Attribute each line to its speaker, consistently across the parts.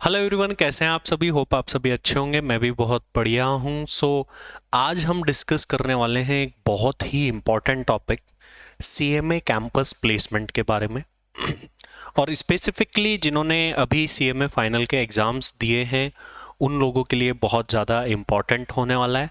Speaker 1: Hello everyone, कैसे हैं आप सभी। होप आप सभी अच्छे होंगे। मैं भी बहुत बढ़िया हूं। आज हम डिस्कस करने वाले हैं एक बहुत ही important topic, CMA campus placement के बारे में। और स्पेसिफिकली जिन्होंने अभी सीएमए फाइनल के एग्ज़ाम्स दिए हैं उन लोगों के लिए बहुत ज़्यादा इम्पॉर्टेंट होने वाला है।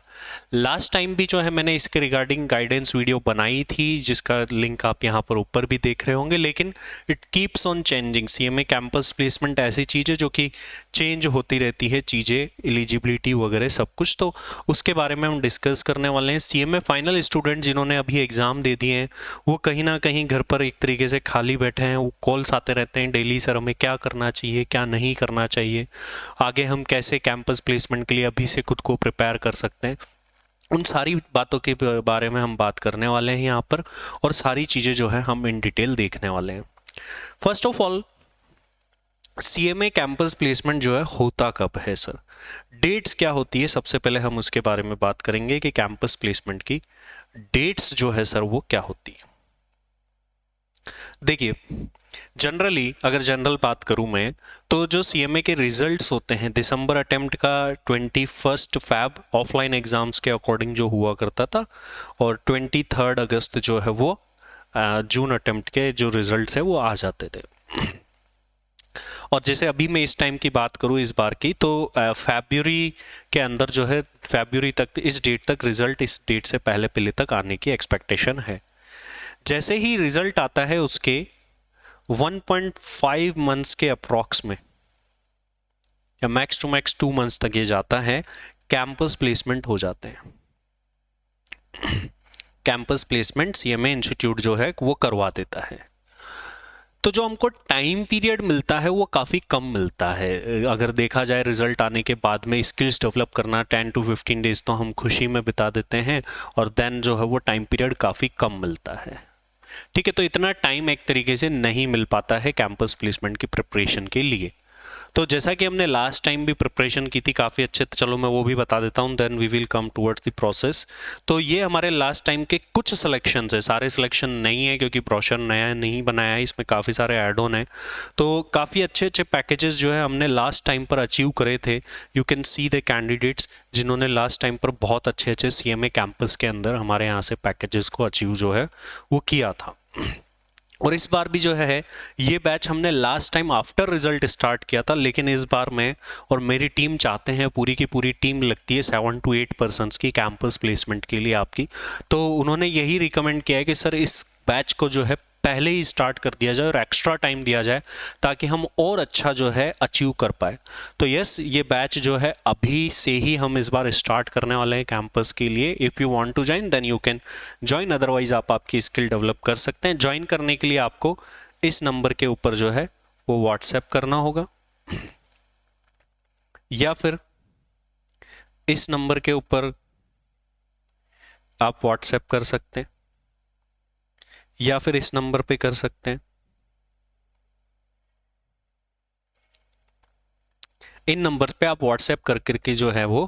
Speaker 1: लास्ट टाइम भी जो है मैंने इसके रिगार्डिंग गाइडेंस वीडियो बनाई थी, जिसका लिंक आप यहाँ पर ऊपर भी देख रहे होंगे, लेकिन it keeps on changing. CMA campus placement ऐसी चीज़ है जो कि चेंज होती रहती है, चीज़ें एलिजिबिलिटी वगैरह सब कुछ। तो उसके बारे में हम डिस्कस करने वाले हैं। सीएमए फाइनल स्टूडेंट जिन्होंने अभी एग्ज़ाम दे दिए हैं वो कहीं ना कहीं घर पर एक तरीके से खाली बैठे हैं। वो कॉल्स आते रहते हैं डेली, सर हमें क्या करना चाहिए, क्या नहीं करना चाहिए, आगे हम कैसे कैंपस प्लेसमेंट के लिए अभी से खुद को प्रिपेयर कर सकते हैं। उन सारी बातों के बारे में हम बात करने वाले हैं यहाँ पर, और सारी चीज़ें जो है हम इन डिटेल देखने वाले हैं। First of all, CMA campus placement जो है होता कब है सर, डेट्स क्या होती है, सबसे पहले हम उसके बारे में बात करेंगे कि कैंपस प्लेसमेंट की डेट्स जो है सर वो क्या होती है। देखिए, जनरली अगर जनरल बात करूं मैं, तो जो सीएमए के रिजल्ट्स होते हैं दिसंबर अटेम्प्ट का 21 फैब ऑफलाइन एग्जाम्स के अकॉर्डिंग जो हुआ करता था, और 23 अगस्त जो है वो जून अटेम्प्ट के जो रिजल्ट्स है वो आ जाते थे। और जैसे अभी मैं इस टाइम की बात करूं इस बार की, तो फरवरी के अंदर जो है, फरवरी तक, इस डेट तक रिजल्ट, इस डेट से पहले तक आने की एक्सपेक्टेशन है। जैसे ही रिजल्ट आता है उसके 1.5 मंथ्स के अप्रॉक्स में, या मैक्स टू मैक्स 2 मंथ्स तक ये जाता है, कैंपस प्लेसमेंट हो जाते हैं। कैंपस प्लेसमेंट सीएमए इंस्टीट्यूट जो है वो करवा देता है। तो जो हमको टाइम पीरियड मिलता है वो काफ़ी कम मिलता है। अगर देखा जाए रिजल्ट आने के बाद में स्किल्स डेवलप करना 10 to 15 डेज तो हम खुशी में बिता देते हैं, और देन जो है वो टाइम पीरियड काफ़ी कम मिलता है। ठीक है, तो इतना टाइम एक तरीके से नहीं मिल पाता है कैंपस प्लेसमेंट की प्रिपरेशन के लिए। तो जैसा कि हमने लास्ट टाइम भी प्रिपरेशन की थी काफ़ी अच्छे, तो चलो मैं वो भी बता देता हूँ, then we will come towards the process. तो ये हमारे लास्ट टाइम के कुछ सिलेक्शंस है, सारे सिलेक्शन नहीं है क्योंकि ब्रोशर नया नहीं बनाया है, इसमें काफ़ी सारे ऐड ऑन है। तो काफ़ी अच्छे अच्छे पैकेजेस जो है हमने लास्ट टाइम पर अचीव करे थे। You can see the candidates जिन्होंने लास्ट टाइम पर बहुत अच्छे अच्छे सीएमए कैंपस के अंदर हमारे यहाँ से पैकेजेस को अचीव जो है वो किया था। और इस बार भी जो है ये बैच हमने last time after result start किया था, लेकिन इस बार मैं और मेरी टीम चाहते हैं, पूरी की पूरी टीम लगती है 7 to 8 पर्सन्स की कैंपस प्लेसमेंट के लिए आपकी। तो उन्होंने यही रिकमेंड किया है कि सर इस बैच को जो है पहले ही स्टार्ट कर दिया जाए और एक्स्ट्रा टाइम दिया जाए ताकि हम और अच्छा जो है अचीव कर पाए। तो यस, ये बैच जो है अभी से ही हम इस बार स्टार्ट करने वाले हैं कैंपस के लिए। If you want to join then you can join, otherwise आप आपकी स्किल डेवलप कर सकते हैं। ज्वाइन करने के लिए आपको इस नंबर के ऊपर जो है वो व्हाट्सएप करना होगा, या फिर इस नंबर के ऊपर आप व्हाट्सएप कर सकते हैं, या फिर इस नंबर पे कर सकते हैं। इन नंबर पे आप व्हाट्सएप कर करके जो है वो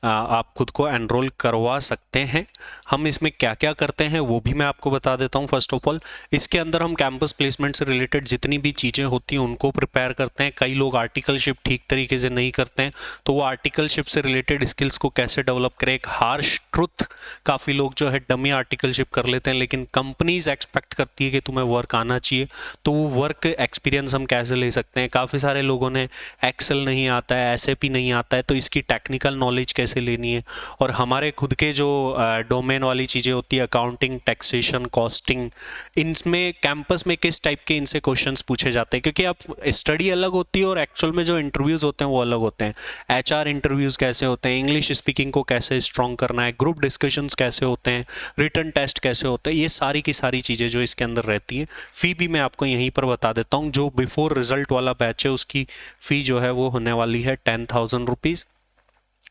Speaker 1: आप खुद को एनरोल करवा सकते हैं। हम इसमें क्या क्या करते हैं वो भी मैं आपको बता देता हूँ। फर्स्ट ऑफ ऑल, इसके अंदर हम कैंपस प्लेसमेंट से रिलेटेड जितनी भी चीज़ें होती हैं उनको प्रिपेयर करते हैं। कई लोग आर्टिकलशिप ठीक तरीके से नहीं करते हैं, तो वो आर्टिकलशिप से रिलेटेड स्किल्स को कैसे डेवलप करें। एक हार्श ट्रुथ, काफ़ी लोग जो है डमी आर्टिकलशिप कर लेते हैं, लेकिन कंपनीज एक्सपेक्ट करती है कि तुम्हें वर्क आना चाहिए, तो वो वर्क एक्सपीरियंस हम कैसे ले सकते हैं। काफ़ी सारे लोगों ने एक्सेल नहीं आता है, एसएपी नहीं आता है, तो इसकी टेक्निकल नॉलेज कैसे लेनी है। और हमारे खुद के जो डोमेन वाली चीज़ें होती है, अकाउंटिंग, टैक्सेशन, कॉस्टिंग, इनमें कैंपस में किस टाइप के इनसे क्वेश्चंस पूछे जाते हैं, क्योंकि आप स्टडी अलग होती है और एक्चुअल में जो इंटरव्यूज़ होते हैं वो अलग होते हैं। एचआर इंटरव्यूज़ कैसे होते हैं, इंग्लिश स्पीकिंग को कैसे स्ट्रॉन्ग करना है, ग्रुप डिस्कशंस कैसे होते हैं, रिटन टेस्ट कैसे होते हैं, ये सारी की सारी चीज़ें जो इसके अंदर रहती हैं। फ़ी भी मैं आपको यहीं पर बता देता हूँ। जो बिफोर रिजल्ट वाला बैच है उसकी फ़ी जो है वो होने वाली है 10,000 रुपीज़,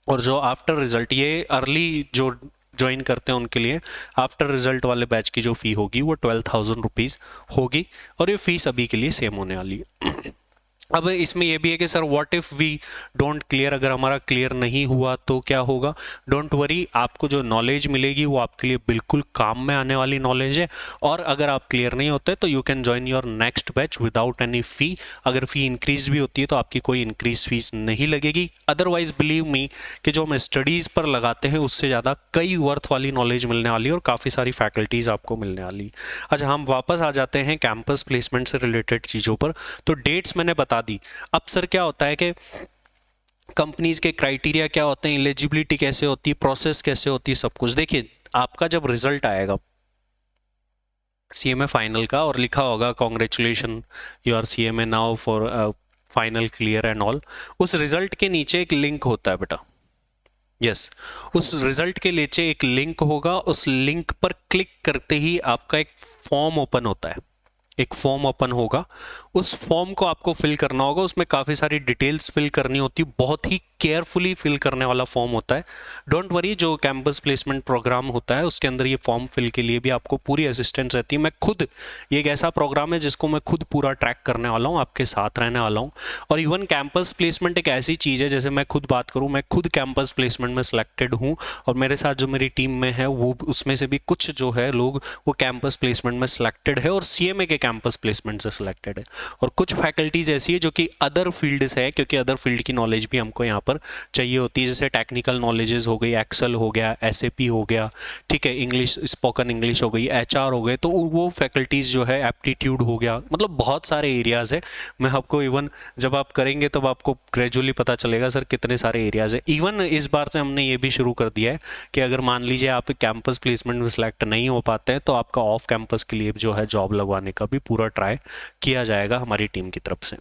Speaker 1: और जो आफ्टर रिजल्ट, ये अर्ली जो ज्वाइन करते हैं उनके लिए आफ्टर रिजल्ट वाले बैच की जो फ़ी होगी वो 12,000 रुपीज़ होगी, और ये फ़ीस अभी के लिए सेम होने वाली है। अब इसमें यह भी है कि sir what if we don't clear, अगर हमारा क्लियर नहीं हुआ तो क्या होगा? डोंट वरी, आपको जो नॉलेज मिलेगी वो आपके लिए बिल्कुल काम में आने वाली नॉलेज है। और अगर आप क्लियर नहीं होते तो you can join your next batch without any fee. अगर फ़ी इंक्रीज भी होती है तो आपकी कोई इंक्रीज फीस नहीं लगेगी। अदरवाइज बिलीव मी कि जो हम स्टडीज़ पर लगाते हैं उससे ज़्यादा कई वर्थ वाली नॉलेज मिलने वाली है और काफ़ी सारी फैकल्टीज़ आपको मिलने वाली। अच्छा, हम वापस आ जाते हैं कैंपस प्लेसमेंट से रिलेटेड चीज़ों पर। तो डेट्स मैंने बता दी। अब सर क्या होता है कि कंपनीज के क्राइटेरिया क्या होते हैं, एलिजिबिलिटी कैसे होती है, प्रोसेस कैसे होती है, सब कुछ देखिए। आपका जब रिजल्ट आएगा सीएमए फाइनल का और लिखा होगा congratulation you are CMA now for final clear and all, उस रिजल्ट के नीचे एक लिंक होता है बेटा। यस, उस रिजल्ट के नीचे एक लिंक होगा। उस लिंक पर क्लिक करते ही आपका एक फॉर्म ओपन होता है, एक फॉर्म ओपन होगा। उस फॉर्म को आपको फिल करना होगा। उसमें काफ़ी सारी डिटेल्स फिल करनी होती है, बहुत ही केयरफुली फिल करने वाला फॉर्म होता है। डोंट वरी, जो कैंपस प्लेसमेंट प्रोग्राम होता है उसके अंदर ये फॉर्म फिल के लिए भी आपको पूरी असिस्टेंस रहती है। मैं खुद, ये एक ऐसा प्रोग्राम है जिसको मैं खुद पूरा ट्रैक करने वाला हूँ, आपके साथ रहने वाला हूँ। और इवन कैंपस प्लेसमेंट एक ऐसी चीज़ है, जैसे मैं खुद बात करूँ, मैं खुद कैंपस प्लेसमेंट में सिलेक्टेड हूँ और मेरे साथ जो मेरी टीम में है वो उसमें से भी कुछ जो है लोग वो कैंपस प्लेसमेंट में सिलेक्टेड है और सीएमए के कैंपस प्लेसमेंट से सिलेक्टेड है। और कुछ फैकल्टीज ऐसी है जो कि अदर फील्ड से है, क्योंकि अदर फील्ड की नॉलेज भी हमको यहाँ पर चाहिए होती है, जैसे टेक्निकल नॉलेजेस हो गई, एक्सेल हो गया, एसएपी हो गया, ठीक है, इंग्लिश, स्पोकन इंग्लिश हो गई, एचआर हो गए, तो वो फैकल्टीज जो है, एप्टीट्यूड हो गया, मतलब बहुत सारे एरियाज है। मैं आपको इवन जब आप करेंगे तब आपको ग्रेजुअली पता चलेगा सर कितने सारे एरियाज है। इवन इस बार से हमने ये भी शुरू कर दिया है कि अगर मान लीजिए आप कैंपस प्लेसमेंट में सिलेक्ट नहीं हो पाते हैं तो आपका ऑफ कैंपस के लिए जो है जॉब लगवाने का भी पूरा ट्राई किया जाएगा हमारी टीम की तरफ से।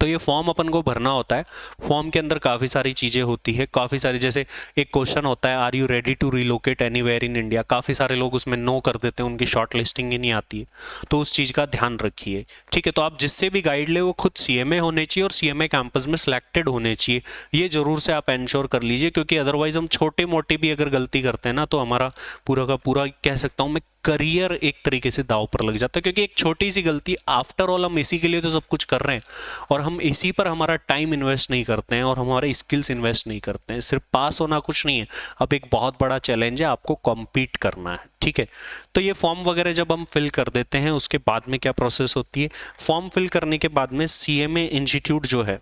Speaker 1: तो ये फॉर्म अपन को भरना होता है। फॉर्म के अंदर काफ़ी सारी चीज़ें होती है, काफ़ी सारी, जैसे एक क्वेश्चन होता है, are you ready to relocate anywhere in India. काफ़ी सारे लोग उसमें नो कर देते हैं, उनकी शॉर्ट लिस्टिंग ही नहीं आती है, तो उस चीज़ का ध्यान रखिए, ठीक है। तो आप जिससे भी गाइड ले वो खुद सीएमए होने चाहिए और सीएमए कैंपस में सिलेक्टेड होने चाहिए, ये जरूर से आप इंश्योर कर लीजिए, क्योंकि अदरवाइज हम छोटे मोटे भी अगर गलती करते हैं ना तो हमारा पूरा का पूरा, कह सकता हूँ मैं, करियर एक तरीके से दाव पर लग जाता है। क्योंकि एक छोटी सी गलती, आफ्टर ऑल हम इसी के लिए तो सब कुछ कर रहे हैं और हम इसी पर हमारा टाइम इन्वेस्ट नहीं करते हैं और हमारे स्किल्स इन्वेस्ट नहीं करते हैं। सिर्फ पास होना कुछ नहीं है, अब एक बहुत बड़ा चैलेंज है, आपको कॉम्पीट करना है, ठीक है। तो ये फॉर्म वगैरह जब हम फिल कर देते हैं उसके बाद में क्या प्रोसेस होती है, फॉर्म फिल करने के बाद में सीएमए इंस्टीट्यूट जो है,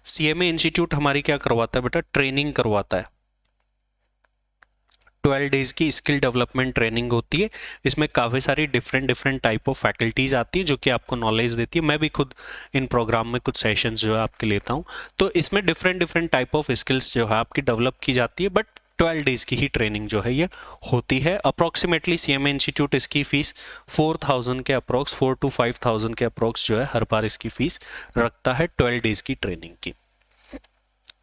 Speaker 1: सीएमए इंस्टीट्यूट हमारी क्या करवाता है बेटा, ट्रेनिंग करवाता है। 12 डेज की स्किल डेवलपमेंट ट्रेनिंग होती है। इसमें काफ़ी सारी डिफरेंट टाइप ऑफ फैकल्टीज़ आती है जो कि आपको नॉलेज देती है। मैं भी खुद इन प्रोग्राम में कुछ सेशंस जो है आपके लेता हूँ, तो इसमें डिफरेंट टाइप ऑफ स्किल्स जो है आपकी डेवलप की जाती है। बट 12 डेज की ही ट्रेनिंग जो है ये होती है। अप्रॉक्सीमेटली सीएमए इंस्टीट्यूट इसकी फ़ीस 4000 के अप्रॉक्स, 4 to 5000 के अप्रॉक्स जो है हर बार इसकी फ़ीस रखता है 12 डेज की ट्रेनिंग की।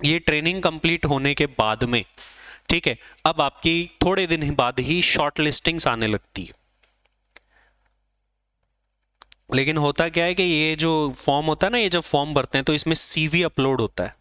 Speaker 1: ये ट्रेनिंग कंप्लीट होने के बाद में, ठीक है, अब आपकी थोड़े दिन बाद ही शॉर्ट लिस्टिंग्स आने लगती है। लेकिन होता क्या है कि ये जो फॉर्म होता है ना, ये जब फॉर्म भरते हैं तो इसमें सीवी अपलोड होता है,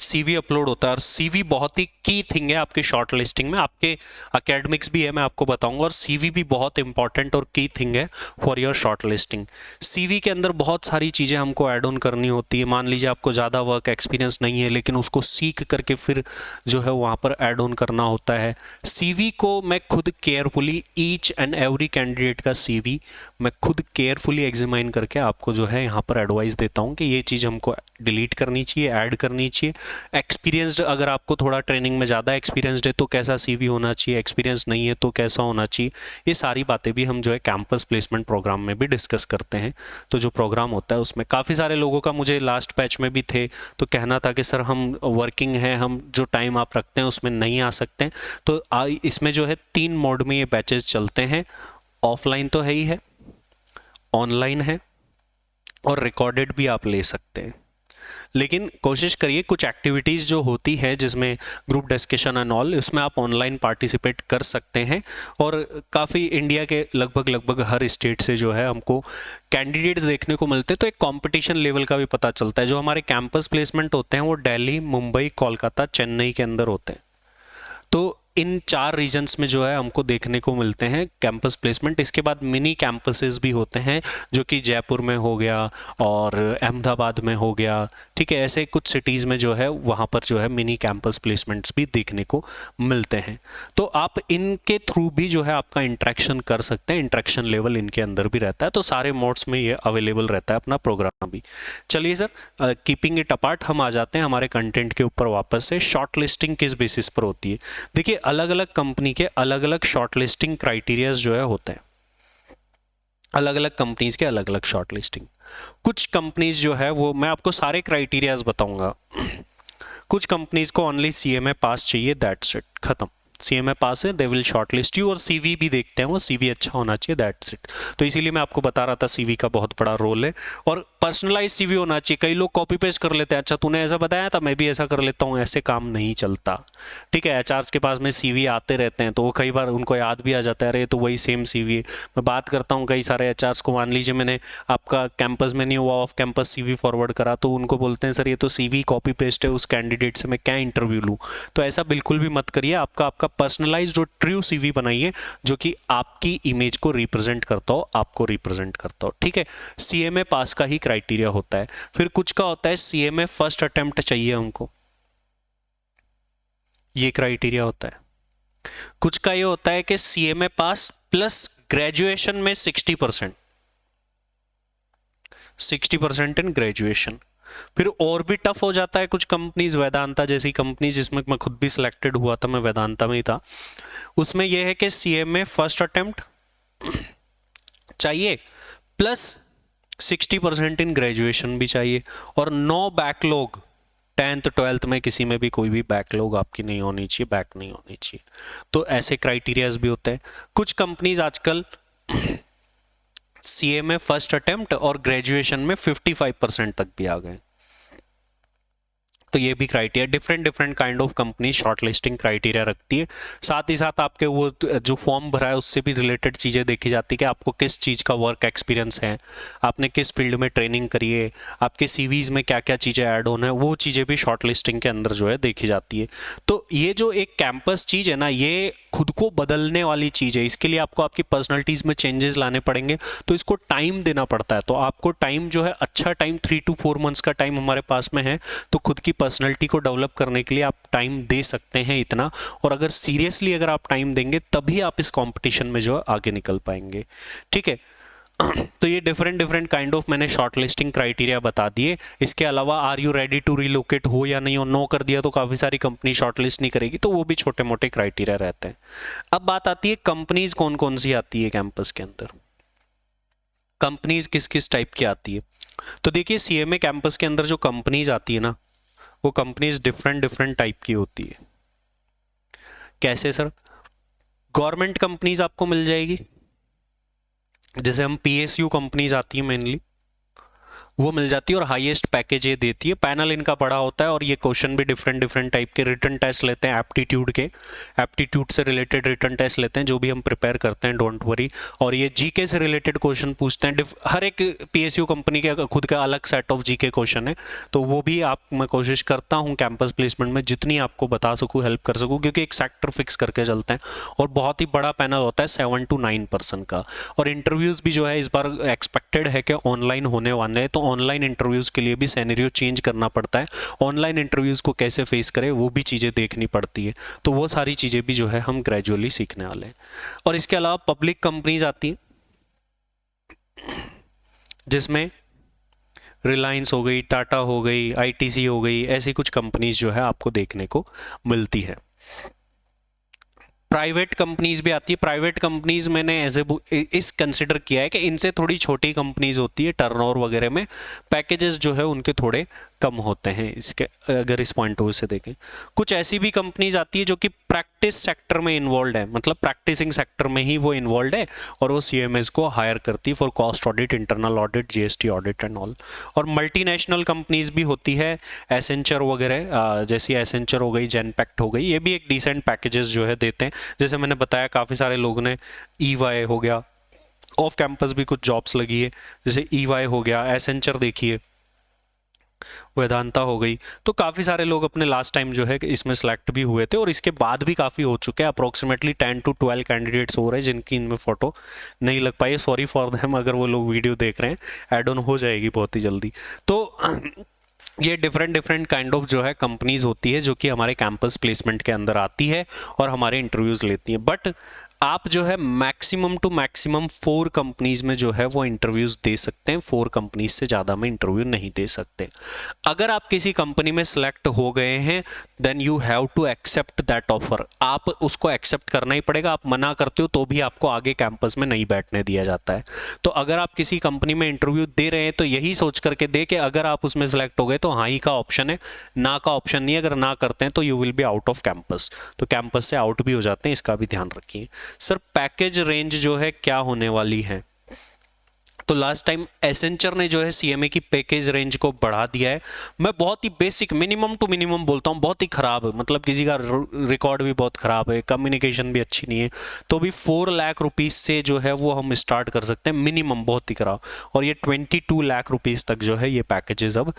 Speaker 1: सीवी अपलोड होता है। और सीवी बहुत ही की थिंग है आपके शॉर्ट लिस्टिंग में, आपके एकेडमिक्स भी है मैं आपको बताऊंगा, और सीवी भी बहुत इंपॉर्टेंट और की थिंग है for your short listing. CV के अंदर बहुत सारी चीज़ें हमको ऐड ऑन करनी होती है। मान लीजिए आपको ज़्यादा वर्क एक्सपीरियंस नहीं है लेकिन उसको सीख करके फिर जो है वहाँ पर ऐड ऑन करना होता है। सीवी को मैं खुद carefully, each and every candidate का सीवी मैं खुद केयरफुली एग्जामिन करके आपको जो है यहाँ पर एडवाइस देता हूँ कि ये चीज़ हमको डिलीट करनी चाहिए, ऐड करनी चाहिए। एक्सपीरियंस्ड, अगर आपको थोड़ा ट्रेनिंग में ज़्यादा एक्सपीरियंस्ड है तो कैसा सीवी होना चाहिए, एक्सपीरियंस नहीं है तो कैसा होना चाहिए, ये सारी बातें भी हम जो है कैंपस प्लेसमेंट प्रोग्राम में भी डिस्कस करते हैं। तो जो प्रोग्राम होता है उसमें काफ़ी सारे लोगों का, मुझे लास्ट बैच में भी थे तो कहना था कि सर हम वर्किंग हैं, हम जो टाइम आप रखते हैं उसमें नहीं आ सकते। तो इसमें जो है 3 मोड में ये बैचेस चलते हैं। ऑफलाइन तो है ही है, ऑनलाइन है और रिकॉर्डेड भी आप ले सकते हैं। लेकिन कोशिश करिए, कुछ एक्टिविटीज़ जो होती है जिसमें ग्रुप डिस्कशन एंड ऑल, उसमें आप ऑनलाइन पार्टिसिपेट कर सकते हैं। और काफ़ी इंडिया के लगभग हर स्टेट से जो है हमको कैंडिडेट्स देखने को मिलते हैं, तो एक कंपटीशन लेवल का भी पता चलता है। जो हमारे कैंपस प्लेसमेंट होते हैं वो दिल्ली, मुंबई, कोलकाता, चेन्नई के अंदर होते हैं। तो इन 4 रीजन्स में जो है हमको देखने को मिलते हैं कैंपस प्लेसमेंट। इसके बाद मिनी कैंपसेस भी होते हैं जो कि जयपुर में हो गया और अहमदाबाद में हो गया, ठीक है। ऐसे कुछ सिटीज़ में जो है वहाँ पर जो है मिनी कैंपस प्लेसमेंट्स भी देखने को मिलते हैं। तो आप इनके थ्रू भी जो है आपका इंटरेक्शन कर सकते हैं, इंटरेक्शन लेवल इनके अंदर भी रहता है। तो सारे मोड्स में ये अवेलेबल रहता है अपना प्रोग्राम भी। चलिए सर, कीपिंग इट अपार्ट, हम आ जाते हैं हमारे कंटेंट के ऊपर वापस से। शॉर्ट लिस्टिंग किस बेसिस पर होती है? देखिए, अलग अलग कंपनी के अलग अलग शॉर्ट लिस्टिंग क्राइटेरियाज जो है होते हैं, अलग अलग कंपनीज के अलग अलग शॉर्ट लिस्टिंग। कुछ कंपनीज जो है वो मैं आपको सारे क्राइटेरियाज बताऊंगा। कुछ कंपनीज को ओनली सीएमए पास चाहिए, दैट्स इट, खत्म। सीएमए पास है, they will short list you, और सीवी भी देखते हैं वो, सीवी अच्छा होना चाहिए, दैट्स इट। तो इसीलिए मैं आपको बता रहा था सीवी का बहुत बड़ा रोल है, और पर्सनलाइज सीवी होना चाहिए। कई लोग कॉपी पेस्ट कर लेते हैं, अच्छा तूने ऐसा बताया था मैं भी ऐसा कर लेता हूँ, ऐसे काम नहीं चलता, ठीक है। एचआर्स के पास में सीवी आते रहते हैं तो वो कई बार उनको याद भी आ जाता है, अरे तो वही सेम सीवी है। मैं बात करता हूँ कई सारे एचआर्स को, मान लीजिए मैंने आपका कैंपस में नहीं हुआ, ऑफ कैंपस सीवी फॉरवर्ड करा, तो उनको बोलते हैं सर ये तो सीवी कॉपी पेस्ट है, उस कैंडिडेट से मैं क्या इंटरव्यू लूँ। तो ऐसा बिल्कुल भी मत करिए, आपका पर्सनलाइज्ड और ट्रू सीवी बनाइए जो कि आपकी इमेज को रिप्रेजेंट करता हो, आपको रिप्रेजेंट करता हो, ठीक है। सीएमए पास का ही क्राइटेरिया होता है। फिर कुछ का होता है सीएमए फर्स्ट अटेम्प्ट चाहिए हमको, ये क्राइटेरिया होता है। कुछ का ये होता है कि सीएमए पास प्लस ग्रेजुएशन में 60% इन ग्रेजुएशन। फिर और भी टफ हो जाता है कुछ कंपनीज, वेदांता जैसी कंपनी जिसमें मैं खुद भी सिलेक्टेड हुआ था, मैं वेदांता में ही था, उसमें यह है कि सीएमए फर्स्ट अटेम्प्ट चाहिए प्लस 60% इन ग्रेजुएशन भी चाहिए, और नो बैकलॉग, 10th 12th में किसी में भी कोई भी बैकलॉग आपकी नहीं होनी चाहिए, बैक नहीं होनी चाहिए। तो ऐसे क्राइटेरियाज भी होते हैं। कुछ कंपनीज आजकल सीएमए फर्स्ट अटेम्प्ट और ग्रेजुएशन में 55% तक भी आ गए, तो ये भी criteria, different kind of company short listing criteria रखती है। साथ ही साथ आपके वो जो फॉर्म भरा है उससे भी रिलेटेड चीज़ें देखी जाती है कि आपको किस चीज़ का वर्क एक्सपीरियंस है, आपने किस फील्ड में ट्रेनिंग करी है, आपके सीवीज में क्या क्या चीज़ें ऐड ऑन है, वो चीज़ें भी शॉर्ट लिस्टिंग के अंदर जो है देखी जाती है। तो ये जो एक कैंपस चीज़ है ना, ये खुद को बदलने वाली चीज़ है। इसके लिए आपको आपकी पर्सनैलिटीज़ में चेंजेस लाने पड़ेंगे, तो इसको टाइम देना पड़ता है। तो आपको टाइम जो है, अच्छा टाइम 3 to 4 मंथ्स का टाइम हमारे पास में है, तो खुद की पर्सनैलिटी को डेवलप करने के लिए आप टाइम दे सकते हैं इतना। और अगर सीरियसली अगर आप टाइम देंगे तभी आप इस कंपटीशन में जो है आगे निकल पाएंगे, ठीक है। तो ये डिफरेंट काइंड ऑफ मैंने शॉर्ट लिस्टिंग क्राइटेरिया बता दिए। इसके अलावा are you ready to relocate, हो या नहीं हो, नो कर दिया तो काफ़ी सारी कंपनी शॉर्ट लिस्ट नहीं करेगी, तो वो भी छोटे मोटे क्राइटेरिया रहते हैं। अब बात आती है कंपनीज कौन कौन सी आती है कैंपस के अंदर, कंपनीज किस किस टाइप की आती है। तो देखिए, सीएमए कैंपस के अंदर जो कंपनीज आती है ना, वो कंपनीज डिफरेंट टाइप की होती है। कैसे सर? गवर्नमेंट कंपनीज आपको मिल जाएगी, जैसे हम पीएसयू कंपनीज आती है मेनली, वो मिल जाती है और हाईएस्ट पैकेज ये देती है। पैनल इनका बड़ा होता है और ये क्वेश्चन भी डिफरेंट टाइप के रिटर्न टेस्ट लेते हैं, एप्टीट्यूड के, एप्टीट्यूड से रिलेटेड रिटर्न टेस्ट लेते हैं जो भी हम प्रिपेयर करते हैं, डोंट वरी। और ये जीके से रिलेटेड क्वेश्चन पूछते हैं। हर एक पीएसयू कंपनी के खुद का अलग सेट ऑफ जीके क्वेश्चन है, तो वो भी मैं कोशिश करता हूँ कैंपस प्लेसमेंट में जितनी आपको बता सकूँ, हेल्प कर सकूँ, क्योंकि एक सेक्टर फिक्स करके चलते हैं और बहुत ही बड़ा पैनल होता है 7 to 9% का। और इंटरव्यूज़ भी जो है इस बार एक्सपेक्टेड है कि ऑनलाइन होने वाले हैं, तो ऑनलाइन इंटरव्यूज़ के लिए भी सिनेरियो चेंज करना पड़ता है। ऑनलाइन इंटरव्यूज़ को कैसे फेस करें वो भी चीज़ें देखनी पड़ती है, तो वो सारी चीज़ें भी जो है हम ग्रेजुअली सीखने वाले हैं। और इसके अलावा पब्लिक कंपनीज आती हैं जिसमें रिलायंस हो गई, टाटा हो गई, आईटीसी हो गई, ऐसी कुछ कंपनीज जो है आपको देखने को मिलती है। प्राइवेट कंपनीज भी आती है। प्राइवेट कंपनीज मैंने एज ए इस कंसिडर किया है कि इनसे थोड़ी छोटी कंपनीज होती है, टर्नओवर वगैरह में पैकेजेस जो है उनके थोड़े कम होते हैं। इसके अगर इस पॉइंट ऑफ व्यू से देखें, कुछ ऐसी भी कंपनीज आती है जो कि प्रैक्टिस सेक्टर में इन्वॉल्व है, मतलब प्रैक्टिसिंग सेक्टर में ही वो इन्वॉल्व है, और वो सीएमएस को हायर करती है for cost audit, internal audit, GST audit and all. और मल्टीनेशनल कंपनीज भी होती है, एसेंचर वगैरह, जैसी एसेंचर हो गई, जेनपैक्ट हो गई, ये भी एक डिसेंट पैकेजेस जो है देते हैं। जैसे मैंने बताया काफ़ी सारे लोगों ने ईवाई हो गया, ऑफ कैंपस भी कुछ जॉब्स लगी है, जैसे ईवाई हो गया, एसेंचर देखिए, वेदांता हो गई। तो काफ़ी सारे लोग अपने लास्ट टाइम जो है इसमें सेलेक्ट भी हुए थे, और इसके बाद भी काफ़ी हो चुके हैं, अप्रोक्सीमेटली 10 to 12 कैंडिडेट्स हो रहे हैं जिनकी इनमें फ़ोटो नहीं लग पाई है। सॉरी फॉर देम अगर वो लोग वीडियो देख रहे हैं, ऐड ऑन हो जाएगी बहुत ही जल्दी। तो ये डिफरेंट डिफरेंट काइंड ऑफ जो है कंपनीज होती है जो कि हमारे कैंपस प्लेसमेंट के अंदर आती है और हमारे इंटरव्यूज़ लेती है। बट आप जो है मैक्सिमम टू मैक्सिमम 4 कंपनीज में जो है वो इंटरव्यूज़ दे सकते हैं, 4 कंपनीज से ज़्यादा में इंटरव्यू नहीं दे सकते। अगर आप किसी कंपनी में सिलेक्ट हो गए हैं then you have to accept that offer, आप उसको एक्सेप्ट करना ही पड़ेगा। आप मना करते हो तो भी आपको आगे कैंपस में नहीं बैठने दिया जाता है। तो अगर आप किसी कंपनी में इंटरव्यू दे रहे हैं तो यही सोच करके दे कि अगर आप उसमें सिलेक्ट हो गए तो हाँ ही का ऑप्शन है, ना का ऑप्शन नहीं है। अगर ना करते हैं तो you will be out off campus, तो कैंपस से आउट भी हो जाते हैं, इसका भी ध्यान रखिए। सर पैकेज रेंज जो है क्या होने वाली है, तो लास्ट टाइम एसेंचर ने जो है सीएमए की पैकेज रेंज को बढ़ा दिया है। मैं बहुत ही बेसिक मिनिमम टू मिनिमम बोलता हूँ, बहुत ही खराब है, मतलब किसी का रिकॉर्ड भी बहुत खराब है, कम्युनिकेशन भी अच्छी नहीं है, तो भी 4 लाख रुपीस से जो है वो हम स्टार्ट कर सकते हैं मिनिमम, बहुत ही खराब। और ये 22 लाख रुपीस तक जो है ये पैकेजेस अब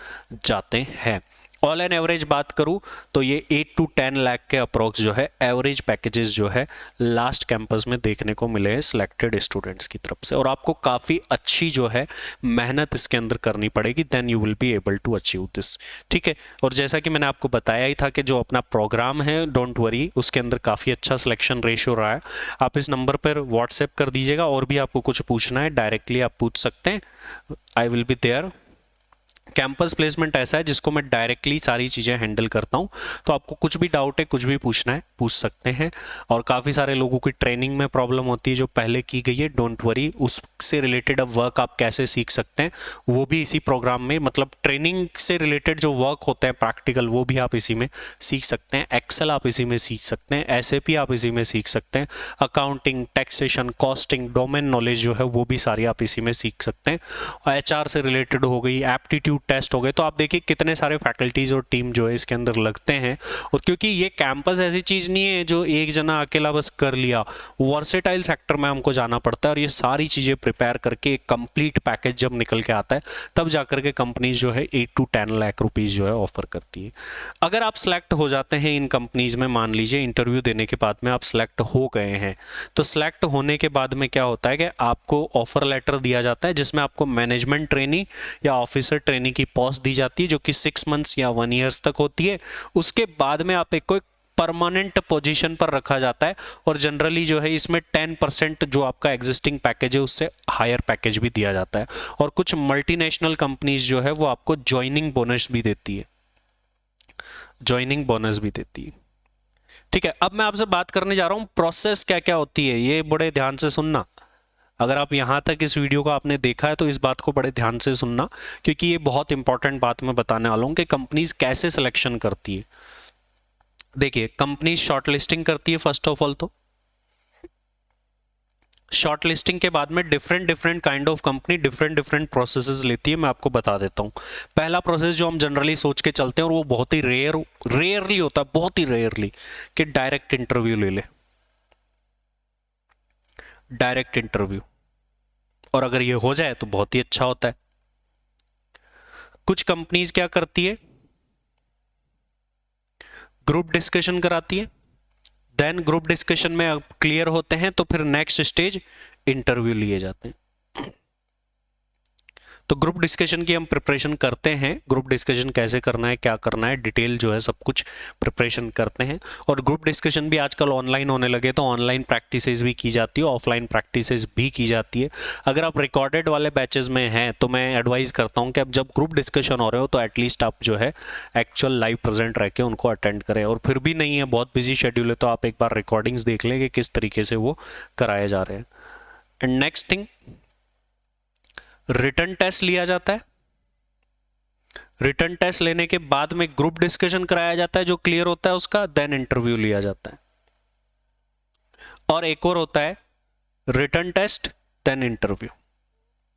Speaker 1: जाते हैं। ऑल एंड एवरेज बात करूं तो ये 8 to 10 लाख के अप्रोक्स जो है एवरेज पैकेजेस जो है लास्ट कैंपस में देखने को मिले हैं सिलेक्टेड स्टूडेंट्स की तरफ से। और आपको काफ़ी अच्छी जो है मेहनत इसके अंदर करनी पड़ेगी, then you will be able to achieve this. ठीक है, और जैसा कि मैंने आपको बताया ही था कि जो अपना प्रोग्राम है डोंट वरी, उसके अंदर काफ़ी अच्छा सिलेक्शन रेशियो रहा है। आप इस नंबर पर व्हाट्सएप कर दीजिएगा, और भी आपको कुछ पूछना है डायरेक्टली आप पूछ सकते हैं, I will be there. Campus placement ऐसा है जिसको मैं डायरेक्टली सारी चीज़ें हैंडल करता हूँ, तो आपको कुछ भी डाउट है, कुछ भी पूछना है, पूछ सकते हैं। और काफ़ी सारे लोगों की ट्रेनिंग में प्रॉब्लम होती है जो पहले की गई है, डोंट वरी, उससे रिलेटेड अब वर्क आप कैसे सीख सकते हैं वो भी इसी प्रोग्राम में, मतलब ट्रेनिंग से रिलेटेड जो वर्क होते हैं प्रैक्टिकल वो भी आप इसी में सीख सकते हैं। एक्सेल आप इसी में सीख सकते हैं, एसएपी आप इसी में सीख सकते हैं, accounting, taxation, costing, domain knowledge जो है वो भी सारी आप इसी में सीख सकते हैं। एचआर से रिलेटेड हो गई, एप्टीट्यूड टेस्ट हो गए, तो आप देखिए कितने सारे फैकल्टीज और टीम जो है इसके अंदर लगते हैं। और क्योंकि ये कैंपस ऐसी चीज़ नहीं है जो एक जना अकेला बस कर लिया, वर्सेटाइल सेक्टर में हमको जाना पड़ता है, और ये सारी चीज़ें प्रिपेयर करके एक कंप्लीट पैकेज जब निकल के आता है तब जाकर के कंपनीज जो है 8 to 10 लाख रुपीज़ जो है ऑफर करती है। अगर आप सेलेक्ट हो जाते हैं इन कंपनीज में, मान लीजिए इंटरव्यू देने के बाद में आप सेलेक्ट हो गए हैं, तो सेलेक्ट होने के बाद में क्या होता है कि आपको ऑफर लेटर दिया जाता है जिसमें आपको मैनेजमेंट ट्रेनिंग या ऑफिसर ट्रेनिंग की पोस्ट दी जाती है जो कि 6 मंथ्स या 1 ईयर्स तक होती है। उसके बाद में आप एक कोई परमानेंट पोजीशन पर रखा जाता है, और जनरली जो है इसमें 10% जो आपका एग्जिस्टिंग पैकेज है उससे हायर पैकेज भी दिया जाता है। और कुछ मल्टीनेशनल कंपनीज जो है वो आपको ज्वाइनिंग बोनस भी देती है, ज्वाइनिंग बोनस भी देती है। ठीक है, अब मैं आपसे बात करने जा रहा हूं प्रोसेस क्या क्या होती है, ये बड़े ध्यान से सुनना। अगर आप यहाँ तक इस वीडियो को आपने देखा है तो इस बात को बड़े ध्यान से सुनना, क्योंकि ये बहुत इंपॉर्टेंट बात मैं बताने वाला हूँ कि कंपनीज कैसे सिलेक्शन करती है। देखिए, कंपनीज शॉर्ट लिस्टिंग करती है फर्स्ट ऑफ ऑल, तो शॉर्ट लिस्टिंग के बाद में different different kind of company different different processes लेती है। मैं आपको बता देता हूँ। पहला प्रोसेस जो हम जनरली सोच के चलते हैं, और वो बहुत ही रेयरली होता है, बहुत ही रेयरली, कि डायरेक्ट इंटरव्यू ले ले, डायरेक्ट इंटरव्यू। और अगर ये हो जाए तो बहुत ही अच्छा होता है। कुछ कंपनीज क्या करती है, ग्रुप डिस्कशन कराती है, देन ग्रुप डिस्कशन में अब क्लियर होते हैं तो फिर नेक्स्ट स्टेज इंटरव्यू लिए जाते हैं। तो ग्रुप डिस्कशन की हम प्रिपरेशन करते हैं, ग्रुप डिस्कशन कैसे करना है, क्या करना है, डिटेल जो है सब कुछ प्रिपरेशन करते हैं। और ग्रुप डिस्कशन भी आजकल ऑनलाइन होने लगे, तो ऑनलाइन प्रैक्टिसेस भी की जाती है, ऑफलाइन प्रैक्टिसेस भी की जाती है। अगर आप रिकॉर्डेड वाले बैचेस में हैं तो मैं एडवाइस करता हूं कि अब जब ग्रुप डिस्कशन हो रहे हो तो एटलीस्ट आप जो है एक्चुअल लाइव प्रेजेंट रह के उनको अटेंड करें। और फिर भी नहीं है, बहुत बिजी शेड्यूल है, तो आप एक बार रिकॉर्डिंग्स देख लें कि किस तरीके से वो कराए जा रहे हैं। And next thing, written test लिया जाता है। रिटन टेस्ट लेने के बाद में ग्रुप डिस्कशन कराया जाता है, जो क्लियर होता है उसका देन इंटरव्यू लिया जाता है। और एक और होता है रिटन टेस्ट देन इंटरव्यू।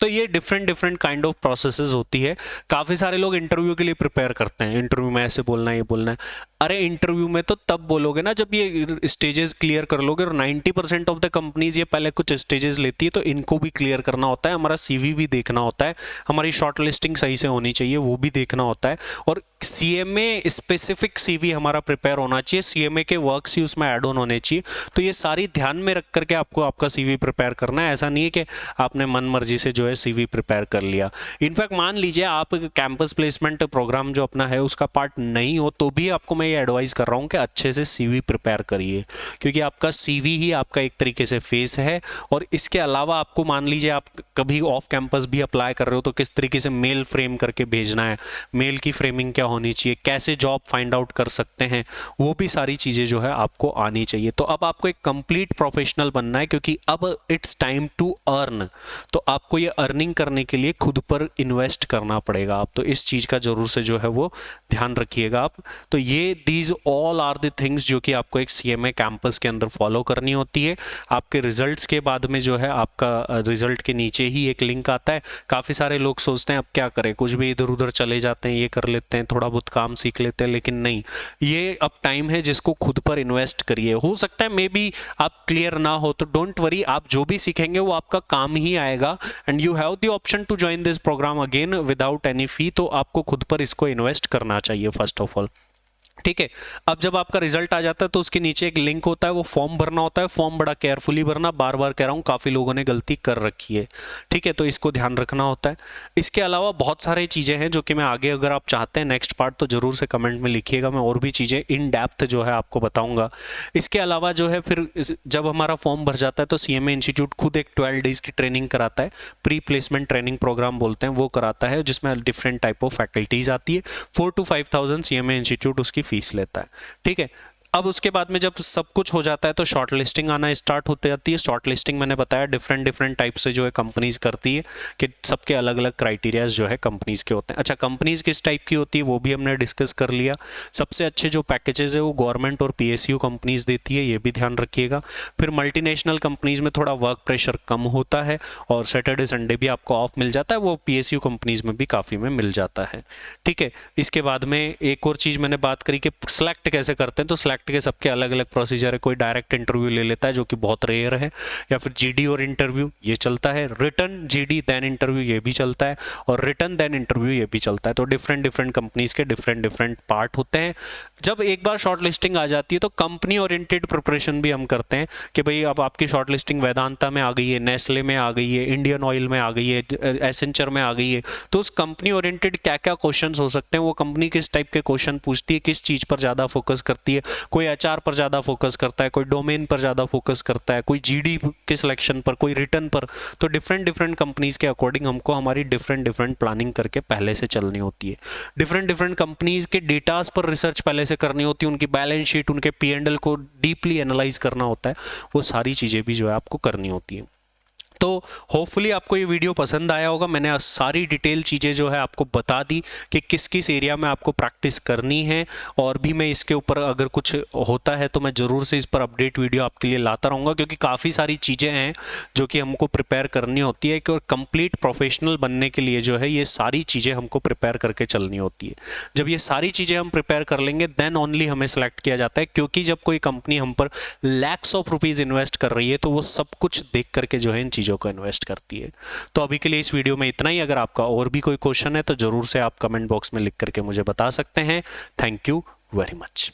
Speaker 1: तो ये different different kind of processes होती है। काफ़ी सारे लोग इंटरव्यू के लिए प्रिपेयर करते हैं, इंटरव्यू में ऐसे बोलना है, ये बोलना है। अरे इंटरव्यू में तो तब बोलोगे ना जब ये स्टेजेस क्लियर कर लोगे, और 90% ऑफ द कंपनीज ये पहले कुछ स्टेजेस लेती है, तो इनको भी क्लियर करना होता है, हमारा सीवी भी देखना होता है, हमारी शॉर्ट लिस्टिंग सही से होनी चाहिए वो भी देखना होता है, और सीएमए स्पेसिफिक सीवी हमारा प्रिपेयर होना चाहिए, सीएमए के वर्क्स ही उसमें ऐड ऑन होने चाहिए। तो ये सारी ध्यान में रख करके आपको आपका सीवी प्रिपेयर करना है। ऐसा नहीं है कि आपने मन मर्जी से जो है सीवी प्रिपेयर कर लिया। इनफैक्ट मान लीजिए आप कैंपस प्लेसमेंट प्रोग्राम जो अपना है उसका पार्ट नहीं हो, तो भी आपको मैं ये एडवाइस कर रहा हूँ कि अच्छे से सीवी प्रिपेयर करिए, क्योंकि आपका सीवी ही आपका एक तरीके से फेस है। और इसके अलावा आपको मान लीजिए आप कभी ऑफ कैंपस भी अप्लाई कर रहे हो, तो किस तरीके से मेल फ्रेम करके भेजना है, मेल की फ्रेमिंग क्या होनी चाहिए, कैसे जॉब फाइंड आउट कर सकते हैं, वो भी सारी चीज़ें जो है आपको आनी चाहिए। तो अब आपको एक कंप्लीट प्रोफेशनल बनना है, क्योंकि अब इट्स टाइम टू अर्न। तो आपको ये अर्निंग करने के लिए खुद पर इन्वेस्ट करना पड़ेगा आप, तो इस चीज़ का जरूर से जो है वो ध्यान रखिएगा आप। तो ये these all are the things जो कि आपको एक सीएमए कैंपस के अंदर फॉलो करनी होती है। आपके रिजल्ट्स के बाद में जो है आपका रिजल्ट के नीचे ही एक लिंक आता है। काफ़ी सारे लोग सोचते हैं अब क्या करें, कुछ भी इधर उधर चले जाते हैं, ये कर लेते हैं, थोड़ा बहुत काम सीख लेते हैं, लेकिन नहीं, ये अब टाइम है जिसको खुद पर इन्वेस्ट करिए। हो सकता है मे बी आप क्लियर ना हो, तो डोंट वरी, आप जो भी सीखेंगे वो आपका काम ही आएगा, and you have the option to join this programme again without any fee. तो आपको खुद पर इसको इन्वेस्ट करना चाहिए फर्स्ट ऑफ ऑल, ठीक है। अब जब आपका रिजल्ट आ जाता है तो उसके नीचे एक लिंक होता है, वो फॉर्म भरना होता है। फॉर्म बड़ा केयरफुली भरना, बार बार कह रहा हूँ, काफ़ी लोगों ने गलती कर रखी है, ठीक है, तो इसको ध्यान रखना होता है। इसके अलावा बहुत सारी चीज़ें हैं जो कि मैं आगे, अगर आप चाहते हैं नेक्स्ट पार्ट, तो ज़रूर से कमेंट में लिखिएगा, मैं और भी चीज़ें इन डेप्थ जो है आपको बताऊँगा। इसके अलावा जो है फिर जब हमारा फॉर्म भर जाता है तो सीएमए इंस्टीट्यूट खुद एक 12 डेज़ की ट्रेनिंग कराता है, प्री प्लेसमेंट ट्रेनिंग प्रोग्राम बोलते हैं, वो कराता है, जिसमें डिफरेंट टाइप ऑफ फैकल्टीज़ आती है। 4 to 5,000 सीएमए इंस्टीट्यूट उसकी फीस लेता है, ठीक है। अब उसके बाद में जब सब कुछ हो जाता है तो शॉर्ट लिस्टिंग आना स्टार्ट होते जाती है। शॉर्ट लिस्टिंग मैंने बताया डिफरेंट टाइप से जो है कंपनीज करती है, कि सबके अलग अलग क्राइटेरियाज जो है कंपनीज के होते हैं। अच्छा, कंपनीज किस टाइप की होती है वो भी हमने डिस्कस कर लिया। सबसे अच्छे जो पैकेजेस है वो गवर्नमेंट और पीएसयू कंपनीज देती है, ये भी ध्यान रखिएगा। फिर मल्टीनेशनल कंपनीज में थोड़ा वर्क प्रेशर कम होता है, और सैटरडे संडे भी आपको ऑफ मिल जाता है, वो पीएसयू कंपनीज में भी काफ़ी में मिल जाता है, ठीक है। इसके बाद में एक और चीज़ मैंने बात करी कि सिलेक्ट कैसे करते हैं, तो सिलेक्ट के सबके अलग अलग प्रोसीजर है। कोई डायरेक्ट इंटरव्यू ले लेता है जो कि बहुत रेयर है, या फिर जीडी और इंटरव्यू ये चलता है, रिटर्न जीडी देन इंटरव्यू ये भी चलता है, और रिटर्न देन इंटरव्यू ये भी चलता है। तो डिफरेंट कंपनीज के डिफरेंट पार्ट होते हैं। जब एक बार शॉर्ट लिस्टिंग आ जाती है तो कंपनी ओरिएंटेड प्रिपरेशन भी हम करते हैं, कि भाई अब आपकी शॉर्ट लिस्टिंग वेदांता में आ गई है, नेस्ले में आ गई है, इंडियन ऑयल में आ गई है, एसेंचर में आ गई है, तो उस कंपनी ओरिएंटेड क्या क्या क्वेश्चंस हो सकते हैं, वो कंपनी किस टाइप के क्वेश्चन पूछती है, किस चीज़ पर ज़्यादा फोकस करती है। कोई एचआर पर ज़्यादा फोकस करता है, कोई डोमेन पर ज़्यादा फोकस करता है, कोई जीडी के सिलेक्शन पर, कोई रिटर्न पर। तो डिफरेंट कंपनीज के अकॉर्डिंग हमको हमारी डिफरेंट प्लानिंग करके पहले से चलनी होती है। डिफरेंट कंपनीज के डेटास पर रिसर्च पहले से करनी होती है, उनकी बैलेंस शीट, उनके पीएनएल को डीपली एनालाइज करना होता है, वो सारी चीज़ें भी जो है आपको करनी होती है। तो होपफुली आपको ये वीडियो पसंद आया होगा। मैंने सारी डिटेल चीज़ें जो है आपको बता दी कि किस किस एरिया में आपको प्रैक्टिस करनी है, और भी मैं इसके ऊपर अगर कुछ होता है तो मैं ज़रूर से इस पर अपडेट वीडियो आपके लिए लाता रहूँगा, क्योंकि काफ़ी सारी चीज़ें हैं जो कि हमको प्रिपेयर करनी होती है। कि कंप्लीट प्रोफेशनल बनने के लिए जो है ये सारी चीज़ें हमको प्रिपेयर करके चलनी होती है। जब ये सारी चीज़ें हम प्रिपेयर कर लेंगे देन ओनली हमें सेलेक्ट किया जाता है, क्योंकि जब कोई कंपनी हम पर लैक्स ऑफ रुपीज़ इन्वेस्ट कर रही है तो वो सब कुछ देख करके जो है इन चीज़ों को इन्वेस्ट करती है। तो अभी के लिए इस वीडियो में इतना ही। अगर आपका और भी कोई क्वेश्चन है तो जरूर से आप कमेंट बॉक्स में लिख करके मुझे बता सकते हैं। Thank you very much.